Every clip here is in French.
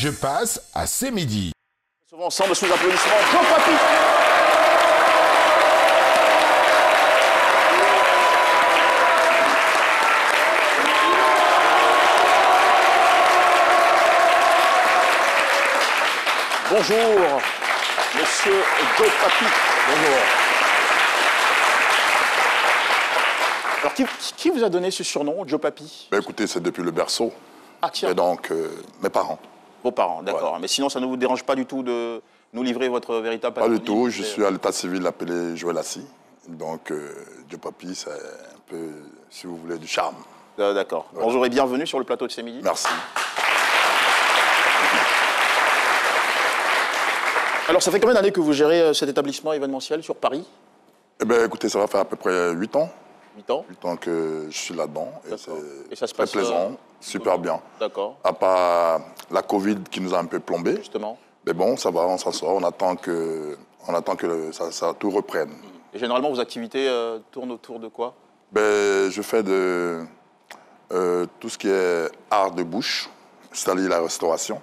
Je passe à C'est midi. Souvent ensemble sous applaudissements, Joe Papi. Bonjour, monsieur Joe Papi. Bonjour. Alors, qui vous a donné ce surnom, Joe Papi? Ben, écoutez, c'est depuis le berceau. Ah, tiens. Et donc, mes parents. Vos parents, d'accord. Voilà. Mais sinon, ça ne vous dérange pas du tout de nous livrer votre véritable Pas patronyme? du tout. Je suis à l'état civil appelé Joël Assis. Donc, Joe Papi, c'est un peu, si vous voulez, du charme. D'accord. Voilà. Bonjour et bienvenue sur le plateau de C'est midi. Merci. Alors, ça fait combien d'années que vous gérez cet établissement événementiel sur Paris? Eh bien, écoutez, ça va faire à peu près 8 ans. 8 ans. 8 ans que je suis là-dedans. Et ça se c'est très passe plaisant, super bien. D'accord, À part la Covid qui nous a un peu plombé. justement. Mais bon, ça va, on s'en sort. On attend que ça tout reprenne. Et généralement, vos activités tournent autour de quoi? Ben, je fais tout ce qui est art de bouche, c'est-à-dire la restauration.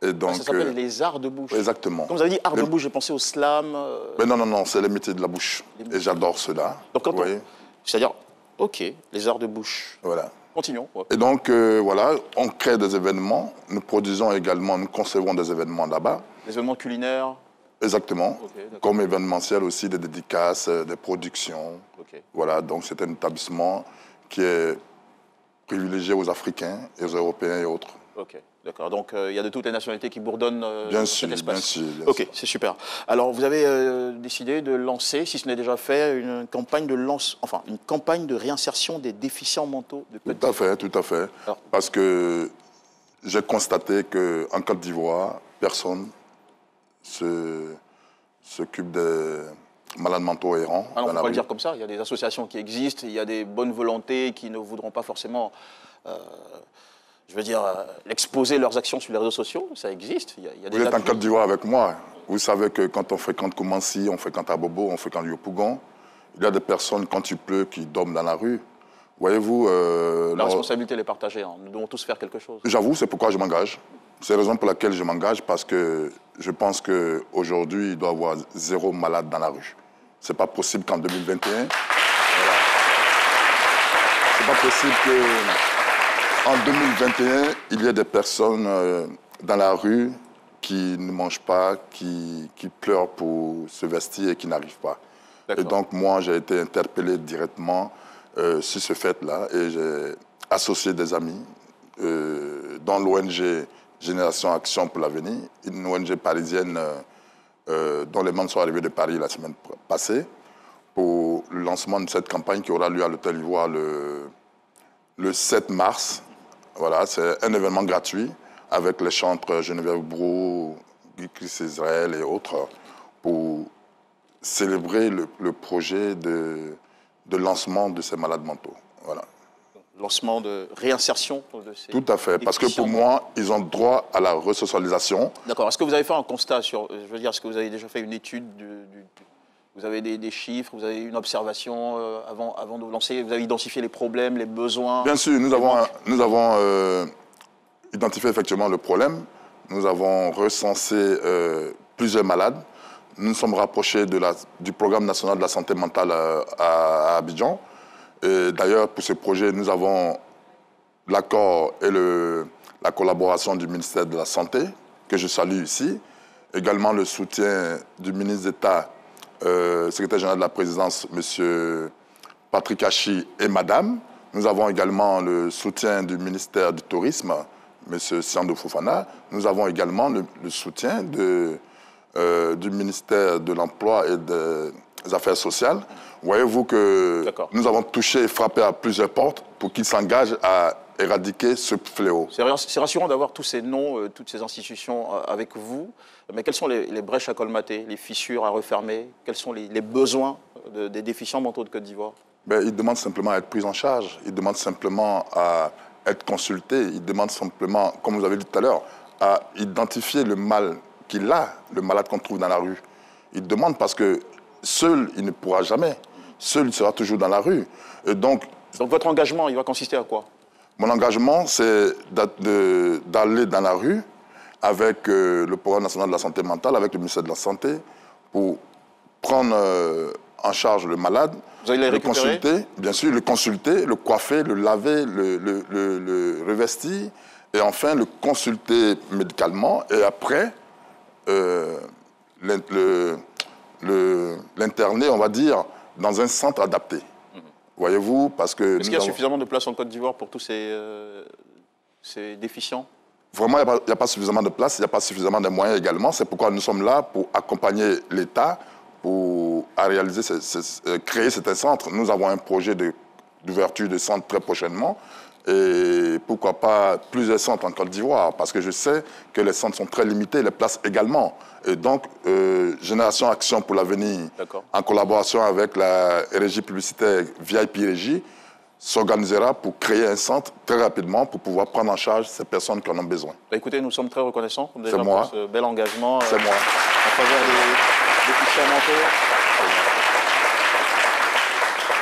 Et donc, Ça s'appelle les arts de bouche. Exactement. Quand vous avez dit art de bouche, j'ai pensé au slam. Mais non, c'est les métiers de la bouche. Et j'adore cela. Donc, quand vous voyez. C'est-à-dire, ok, les arts de bouche. Voilà. Continuons. Ouais. Et donc, voilà, on crée des événements. Nous produisons également, nous concevons des événements là-bas. Les événements culinaires. Exactement. Ok, d'accord. Comme événementiel aussi, des dédicaces, des productions. Ok. Voilà, donc c'est un établissement qui est privilégié aux Africains, et aux Européens et autres. Ok, d'accord. Donc, il y a de toutes les nationalités qui bourdonnent Bien dans sûr, cet espace. bien sûr, bien Ok, sûr. c'est super. Alors, vous avez décidé de lancer, si ce n'est déjà fait, une campagne de réinsertion des déficients mentaux de Côte d'Ivoire. Tout à fait. Alors- Parce que j'ai constaté qu'en Côte d'Ivoire, personne s'occupe des malades mentaux errants. Ah non, on dans ne peut la pas le rue. dire comme ça. Il y a des associations qui existent, il y a des bonnes volontés qui ne voudront pas forcément, l'exposer leurs actions sur les réseaux sociaux. Ça existe. Il y a des Vous êtes en appuis. Côte d'Ivoire avec moi. Vous savez que quand on fréquente Koumansi, on fréquente Abobo, on fréquente Yopougon, il y a des personnes, quand il pleut, qui dorment dans la rue. Voyez-vous... La responsabilité elle est partagée. Hein. Nous devons tous faire quelque chose. J'avoue, c'est pourquoi je m'engage. C'est la raison pour laquelle je m'engage, parce que je pense qu'aujourd'hui, il doit y avoir 0 malade dans la rue. C'est pas possible qu'en 2021... Voilà. C'est pas possible qu'en 2021, il y ait des personnes dans la rue qui ne mangent pas, qui pleurent pour se vestir et qui n'arrivent pas. Et donc, moi, j'ai été interpellé directement sur ce fait-là et j'ai associé des amis dans l'ONG Génération Action pour l'Avenir, une ONG parisienne dont les membres sont arrivés de Paris la semaine passée pour le lancement de cette campagne qui aura lieu à l'Hôtel Ivoire le 7 mars. Voilà, c'est un événement gratuit avec les chantres Geneviève Brou, Guy Chris Israël et autres pour célébrer le projet de lancement de ces malades mentaux. Voilà. Lancement de réinsertion de ces Tout à fait, parce que pour déficients. moi, ils ont droit à la resocialisation. D'accord. Est-ce que vous avez fait un constat sur... est-ce que vous avez déjà fait une étude vous avez des chiffres, vous avez une observation avant de vous lancer, vous avez identifié les problèmes, les besoins? Bien sûr, nous avons identifié effectivement le problème. Nous avons recensé plusieurs malades. Nous nous sommes rapprochés du programme national de la santé mentale à Abidjan. D'ailleurs, pour ce projet, nous avons l'accord et la collaboration du ministère de la Santé, que je salue ici. Également le soutien du ministre d'État, secrétaire général de la présidence, M. Patrick Hachi et Madame. Nous avons également le soutien du ministère du Tourisme, M. Siando Fofana. Nous avons également le soutien du ministère de l'Emploi et des Affaires sociales. Voyez-vous que nous avons touché et frappé à plusieurs portes pour qu'ils s'engagent à éradiquer ce fléau. C'est rassurant d'avoir tous ces noms, toutes ces institutions avec vous. Mais quelles sont les brèches à colmater, les fissures à refermer? Quels sont les besoins des déficients mentaux de Côte d'Ivoire? Ils demandent simplement à être pris en charge. Ils demandent simplement à être consultés. Ils demandent simplement, comme vous avez dit tout à l'heure, à identifier le mal qu'il a, le malade qu'on trouve dans la rue. Ils demandent parce que seul, il ne pourra jamais. Seul, il sera toujours dans la rue. Et donc votre engagement, il va consister à quoi? Mon engagement, c'est d'aller dans la rue avec le programme national de la santé mentale, avec le ministère de la Santé, pour prendre en charge le malade, vous allez le consulter, bien sûr, le consulter, le coiffer, le laver, le revestir, et enfin le consulter médicalement, et après l'interner, on va dire, dans un centre adapté. Voyez-vous, parce que... Est-ce qu'il y a suffisamment de place en Côte d'Ivoire pour tous ces déficients? Vraiment, il n'y a pas suffisamment de place, il n'y a pas suffisamment de moyens également. C'est pourquoi nous sommes là pour accompagner l'État à réaliser, créer cet centre. Nous avons un projet d'ouverture de centre très prochainement. Et pourquoi pas plusieurs centres en Côte d'Ivoire, parce que je sais que les centres sont très limités, les places également. Et donc, Génération Action pour l'avenir, en collaboration avec la régie publicitaire VIP Régie, s'organisera pour créer un centre très rapidement pour pouvoir prendre en charge ces personnes qui en ont besoin. Bah écoutez, nous sommes très reconnaissants déjà moi. pour ce bel engagement C'est moi. en faveur des déficients mentaux.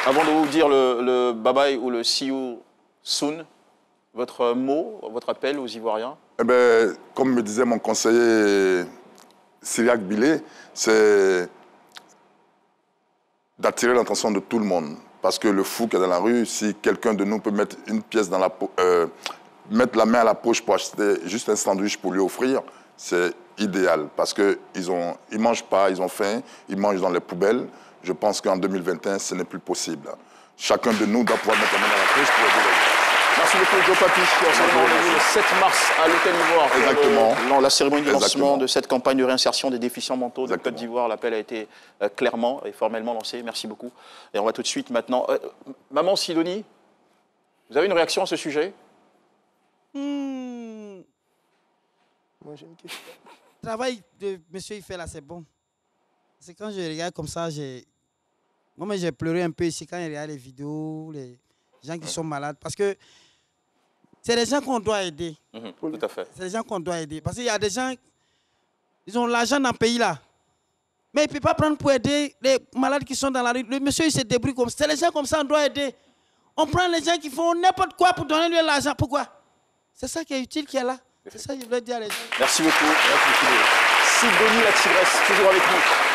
Avant de vous dire le bye-bye ou le see you soon, votre mot, votre appel aux Ivoiriens? Eh bien, comme me disait mon conseiller Cyriac Billet, c'est d'attirer l'attention de tout le monde. Parce que le fou qui est dans la rue, si quelqu'un de nous peut mettre une pièce dans mettre la main à la poche pour acheter juste un sandwich pour lui offrir, c'est idéal. Parce qu'ils ne mangent pas, ils ont faim, ils mangent dans les poubelles. Je pense qu'en 2021, ce n'est plus possible. Chacun de nous doit pouvoir mettre la main dans la poche pour aider les gens. Merci beaucoup, Joe Papi. On se donne rendez-vous le 7 mars à l'Hôtel Ivoire. Exactement. La cérémonie de lancement de cette campagne de réinsertion des déficients mentaux de Côte d'Ivoire. L'appel a été clairement et formellement lancé. Merci beaucoup. Et on va tout de suite maintenant... Maman Sidonie, vous avez une réaction à ce sujet? Moi, j'ai une question. Le travail de monsieur il fait là, c'est bon. C'est quand je regarde comme ça, moi, j'ai pleuré un peu ici quand je regarde les vidéos, les gens qui sont malades. Parce que c'est les gens qu'on doit aider. Tout à fait. C'est les gens qu'on doit aider. Parce qu'il y a des gens, ils ont l'argent dans le pays là. Mais ils ne peuvent pas prendre pour aider les malades qui sont dans la rue. Le monsieur, il se débrouille comme ça. C'est les gens comme ça qu'on doit aider. On prend les gens qui font n'importe quoi pour donner lui l'argent. Pourquoi? C'est ça qui est utile, qui est là. C'est ça que je voulais dire à les gens. Merci beaucoup. Sidonie la tigresse, toujours avec nous.